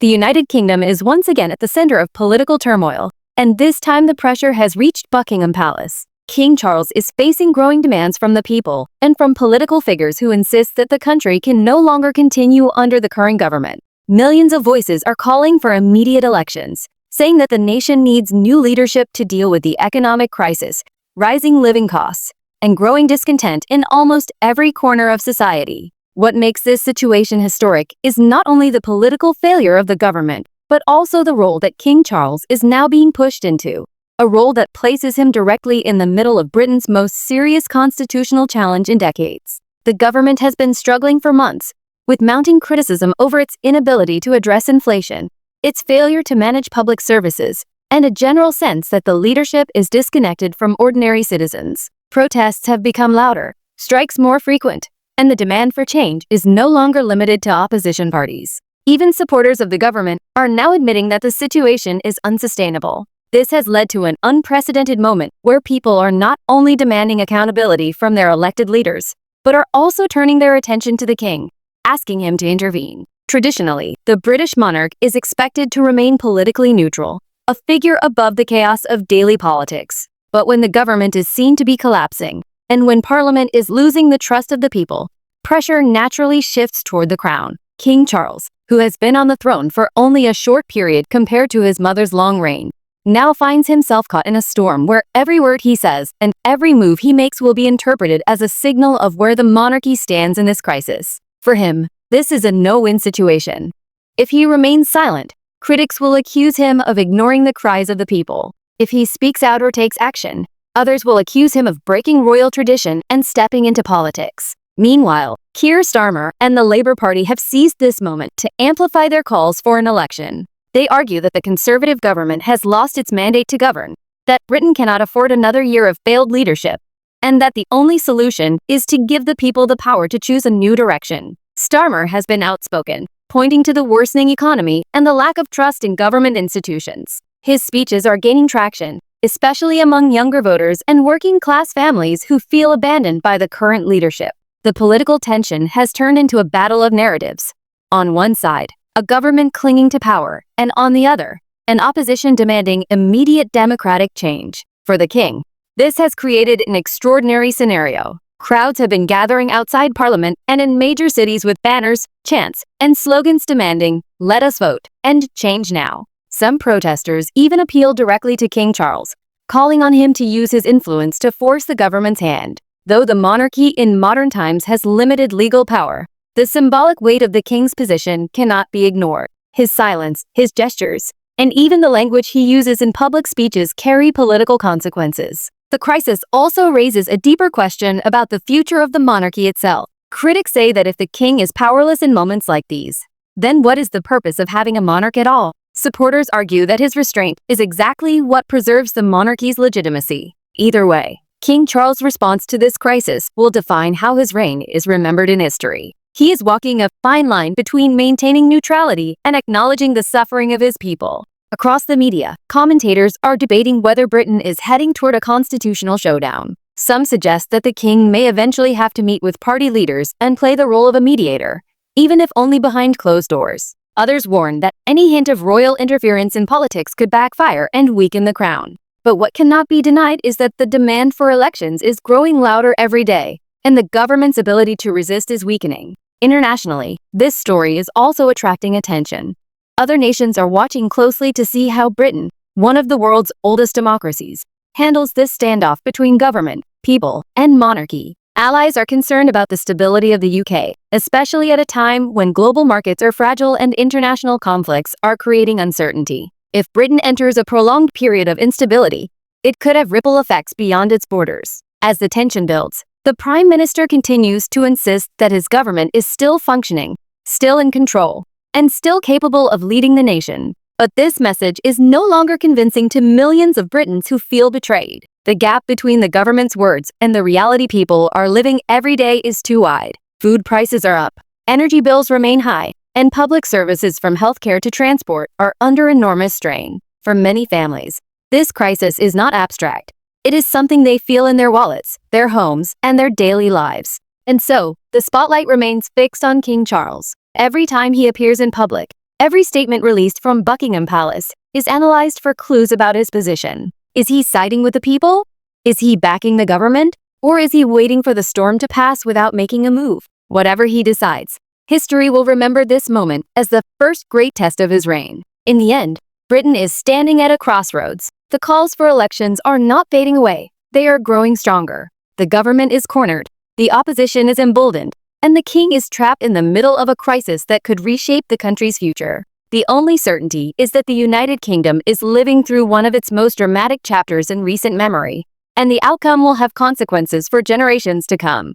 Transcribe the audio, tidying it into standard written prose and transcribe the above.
The United Kingdom is once again at the center of political turmoil, and this time the pressure has reached Buckingham Palace. King Charles is facing growing demands from the people and from political figures who insist that the country can no longer continue under the current government. Millions of voices are calling for immediate elections, saying that the nation needs new leadership to deal with the economic crisis, rising living costs, and growing discontent in almost every corner of society. What makes this situation historic is not only the political failure of the government, but also the role that King Charles is now being pushed into, a role that places him directly in the middle of Britain's most serious constitutional challenge in decades. The government has been struggling for months, with mounting criticism over its inability to address inflation, its failure to manage public services, and a general sense that the leadership is disconnected from ordinary citizens. Protests have become louder, strikes more frequent, and the demand for change is no longer limited to opposition parties. Even supporters of the government are now admitting that the situation is unsustainable. This has led to an unprecedented moment where people are not only demanding accountability from their elected leaders, but are also turning their attention to the king, asking him to intervene. Traditionally, the British monarch is expected to remain politically neutral, a figure above the chaos of daily politics. But when the government is seen to be collapsing, and when Parliament is losing the trust of the people, pressure naturally shifts toward the crown. King Charles, who has been on the throne for only a short period compared to his mother's long reign, now finds himself caught in a storm where every word he says and every move he makes will be interpreted as a signal of where the monarchy stands in this crisis. For him, this is a no-win situation. If he remains silent, critics will accuse him of ignoring the cries of the people. If he speaks out or takes action, others will accuse him of breaking royal tradition and stepping into politics. Meanwhile, Keir Starmer and the Labour Party have seized this moment to amplify their calls for an election. They argue that the Conservative government has lost its mandate to govern, that Britain cannot afford another year of failed leadership, and that the only solution is to give the people the power to choose a new direction. Starmer has been outspoken, pointing to the worsening economy and the lack of trust in government institutions. His speeches are gaining traction, especially among younger voters and working-class families who feel abandoned by the current leadership. The political tension has turned into a battle of narratives. On one side, a government clinging to power, and on the other, an opposition demanding immediate democratic change. For the king, this has created an extraordinary scenario. Crowds have been gathering outside Parliament and in major cities with banners, chants, and slogans demanding, "Let us vote," and "Change now." Some protesters even appealed directly to King Charles, calling on him to use his influence to force the government's hand. Though the monarchy in modern times has limited legal power, the symbolic weight of the king's position cannot be ignored. His silence, his gestures, and even the language he uses in public speeches carry political consequences. The crisis also raises a deeper question about the future of the monarchy itself. Critics say that if the king is powerless in moments like these, then what is the purpose of having a monarch at all? Supporters argue that his restraint is exactly what preserves the monarchy's legitimacy. Either way, King Charles' response to this crisis will define how his reign is remembered in history. He is walking a fine line between maintaining neutrality and acknowledging the suffering of his people. Across the media, commentators are debating whether Britain is heading toward a constitutional showdown. Some suggest that the king may eventually have to meet with party leaders and play the role of a mediator, even if only behind closed doors. Others warn that any hint of royal interference in politics could backfire and weaken the crown. But what cannot be denied is that the demand for elections is growing louder every day, and the government's ability to resist is weakening. Internationally, this story is also attracting attention. Other nations are watching closely to see how Britain, one of the world's oldest democracies, handles this standoff between government, people, and monarchy. Allies are concerned about the stability of the UK, especially at a time when global markets are fragile and international conflicts are creating uncertainty. If Britain enters a prolonged period of instability, it could have ripple effects beyond its borders. As the tension builds, the Prime Minister continues to insist that his government is still functioning, still in control, and still capable of leading the nation. But this message is no longer convincing to millions of Britons who feel betrayed. The gap between the government's words and the reality people are living every day is too wide. Food prices are up, energy bills remain high, and public services from healthcare to transport are under enormous strain. For many families, this crisis is not abstract. It is something they feel in their wallets, their homes, and their daily lives. And so, the spotlight remains fixed on King Charles. Every time he appears in public, Every statement released from Buckingham Palace is analyzed for clues about his position. Is he siding with the people? Is he backing the government? Or is he waiting for the storm to pass without making a move? Whatever he decides, history will remember this moment as the first great test of his reign. In the end, Britain is standing at a crossroads. The calls for elections are not fading away. They are growing stronger. The government is cornered, the opposition is emboldened, and the king is trapped in the middle of a crisis that could reshape the country's future. The only certainty is that the United Kingdom is living through one of its most dramatic chapters in recent memory, and the outcome will have consequences for generations to come.